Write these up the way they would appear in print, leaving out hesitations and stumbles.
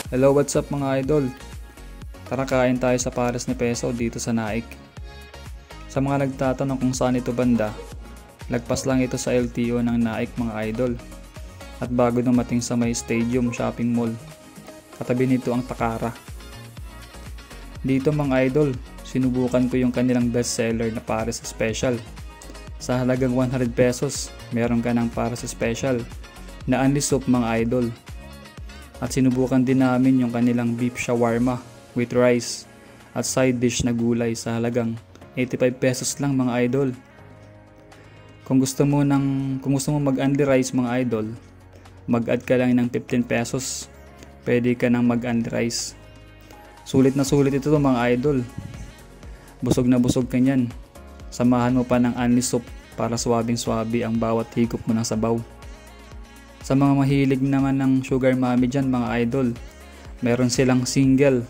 Hello, what's up mga idol? Tara kain tayo sa pares ni Peso dito sa Naik. Sa mga nagtatanong kung saan ito banda, lagpas lang ito sa LTO ng Naik mga idol. At bago dumating sa may Stadium Shopping Mall, katabi nito ang Takara. Dito mga idol, sinubukan ko yung kanilang bestseller na pares special. Sa halagang 100 pesos, meron ka ng pares special na unli soup mga idol. At sinubukan din namin yung kanilang beef shawarma with rice at side dish na gulay sa halagang 85 pesos lang mga idol. Kung gusto mo mag-unli rice mga idol, mag-add ka lang ng 15 pesos. Pwede ka nang mag-unli rice. Sulit na sulit ito mga idol. Busog na busog ka niyan. Samahan mo pa ng unli soup para swabing-swabe ang bawat higop mo ng sabaw. Sa mga mahilig naman ng sugar mommy dyan mga idol, meron silang single,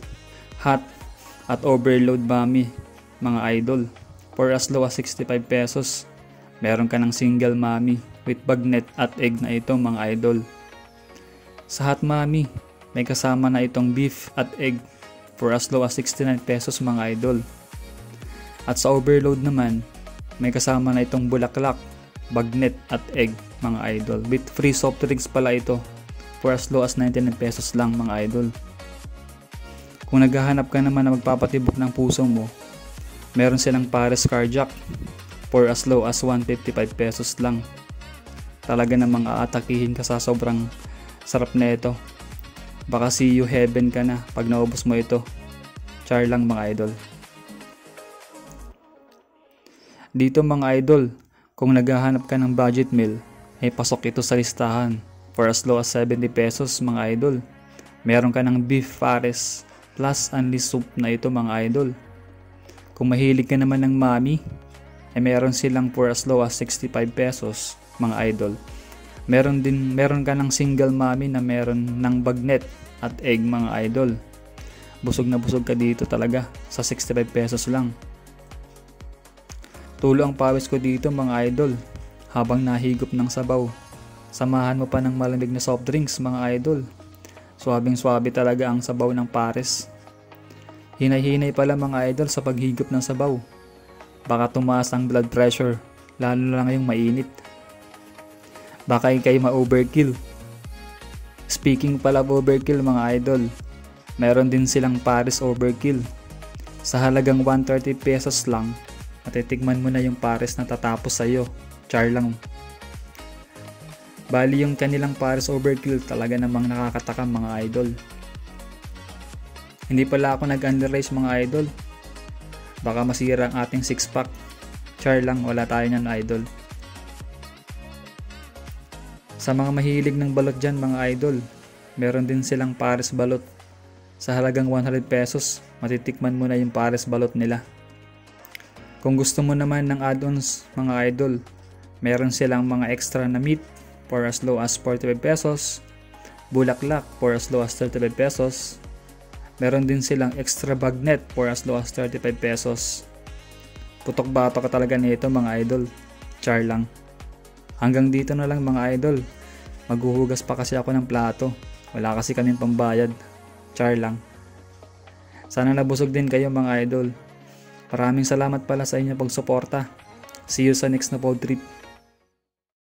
hot at overload mommy mga idol. For as low as 65 pesos, meron ka ng single mommy with bagnet at egg na ito mga idol. Sa hot mommy, may kasama na itong beef at egg for as low as 69 pesos mga idol. At sa overload naman, may kasama na itong bulaklak, bagnet at egg mga idol. With free soft drinks pala ito for as low as 99 pesos lang mga idol. Kung naghahanap ka naman na magpapatibok ng puso mo, meron silang pares carjack for as low as 155 pesos lang. Talaga namang aatakihin ka sa sobrang sarap na ito. Baka see you heaven ka na pag naubos mo ito. Char lang mga idol. Dito mga idol, kung naghahanap ka ng budget meal, ay pasok ito sa listahan for as low as 70 pesos mga idol. Meron ka ng beef pares plus unli soup na ito mga idol. Kung mahilig ka naman ng mami, ay meron silang for as low as 65 pesos mga idol. Meron ka ng single mami na meron ng bagnet at egg mga idol. Busog na busog ka dito talaga sa 65 pesos lang. Tulo ang pawis ko dito mga idol habang nahigop ng sabaw. Samahan mo pa ng malamig na soft drinks mga idol. Swabing swabe talaga ang sabaw ng pares. Hinay-hinay pala mga idol sa paghigop ng sabaw. Baka tumaas ang blood pressure, lalo na ngayong mainit. Baka ikay ma-overkill. Speaking pala of overkill mga idol, meron din silang pares overkill. Sa halagang 130 pesos lang, matitikman mo na yung pares na tatapos sa'yo. Char lang. Bali yung kanilang pares overkill talaga namang nakakatakam mga idol. Hindi pala ako nag-underrize mga idol. Baka masira ang ating 6-pack. Char lang, wala tayo nyan idol. Sa mga mahilig ng balot dyan mga idol, meron din silang pares balot. Sa halagang 100 pesos, matitikman mo na yung pares balot nila. Kung gusto mo naman ng add-ons mga idol, meron silang mga extra na meat for as low as 45 pesos, bulaklak for as low as 35 pesos, meron din silang extra bagnet for as low as 35 pesos. Putok bato ka talaga nito mga idol, char lang. Hanggang dito na lang mga idol, maghuhugas pa kasi ako ng plato, wala kasi kaming pambayad, char lang. Sana nabusog din kayo mga idol. Maraming salamat pala sa inyong pagsuporta. See you sa next na pod trip.